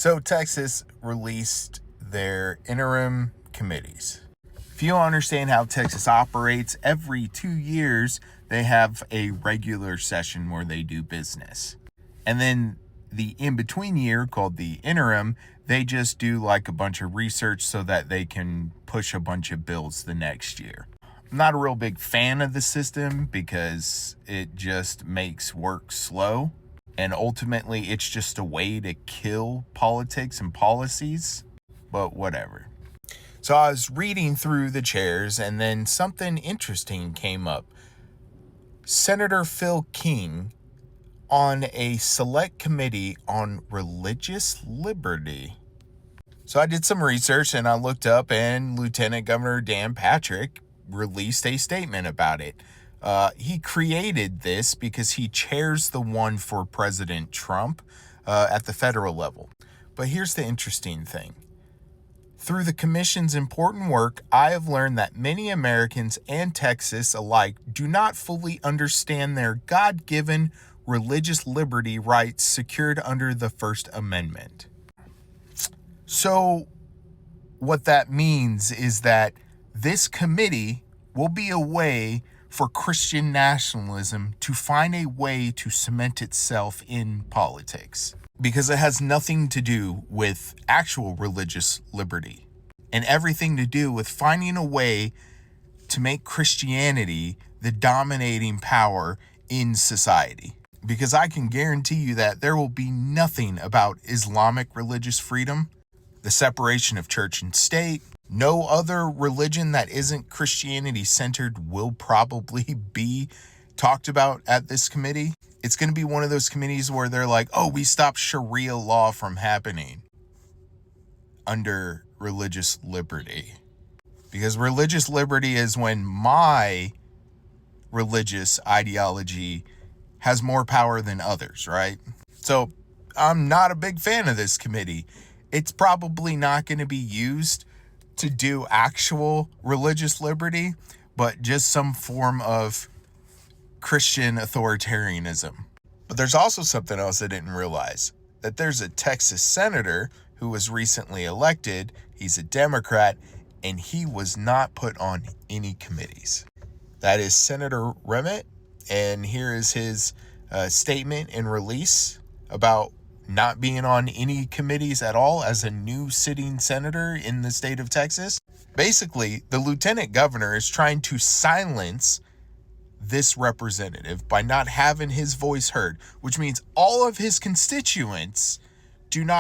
So Texas released their interim committees. If you don't understand how Texas operates, every 2 years they have a regular session where they do business. And then the in-between year, called the interim, they just do like a bunch of research so that they can push a bunch of bills the next year. I'm not a real big fan of the system because it just makes work slow. And ultimately, it's just a way to kill politics and policies. But whatever. So I was reading through the chairs, and then something interesting came up. Senator Phil King on a select committee on religious liberty. So I did some research and I looked up, and Lieutenant Governor Dan Patrick released a statement about it. He created this because he chairs the one for President Trump at the federal level. But here's the interesting thing. Through the commission's important work, I have learned that many Americans and Texas alike do not fully understand their God-given religious liberty rights secured under the First Amendment. So what that means is that this committee will be a way for Christian nationalism to find a way to cement itself in politics, because it has nothing to do with actual religious liberty and everything to do with finding a way to make Christianity the dominating power in society. Because I can guarantee you that there will be nothing about Islamic religious freedom, the separation of church and state. No other religion that isn't Christianity centered will probably be talked about at this committee. It's going to be one of those committees where they're like, oh, we stopped Sharia law from happening under religious liberty. Because religious liberty is when my religious ideology has more power than others, right? So I'm not a big fan of this committee. It's probably not going to be used to do actual religious liberty, but just some form of Christian authoritarianism. But there's also something else I didn't realize, that there's a Texas senator who was recently elected. He's a Democrat, and he was not put on any committees. That is Senator Remick, and here is his statement and release about not being on any committees at all as a new sitting senator in the state of Texas. Basically, the lieutenant governor is trying to silence this representative by not having his voice heard, which means all of his constituents do not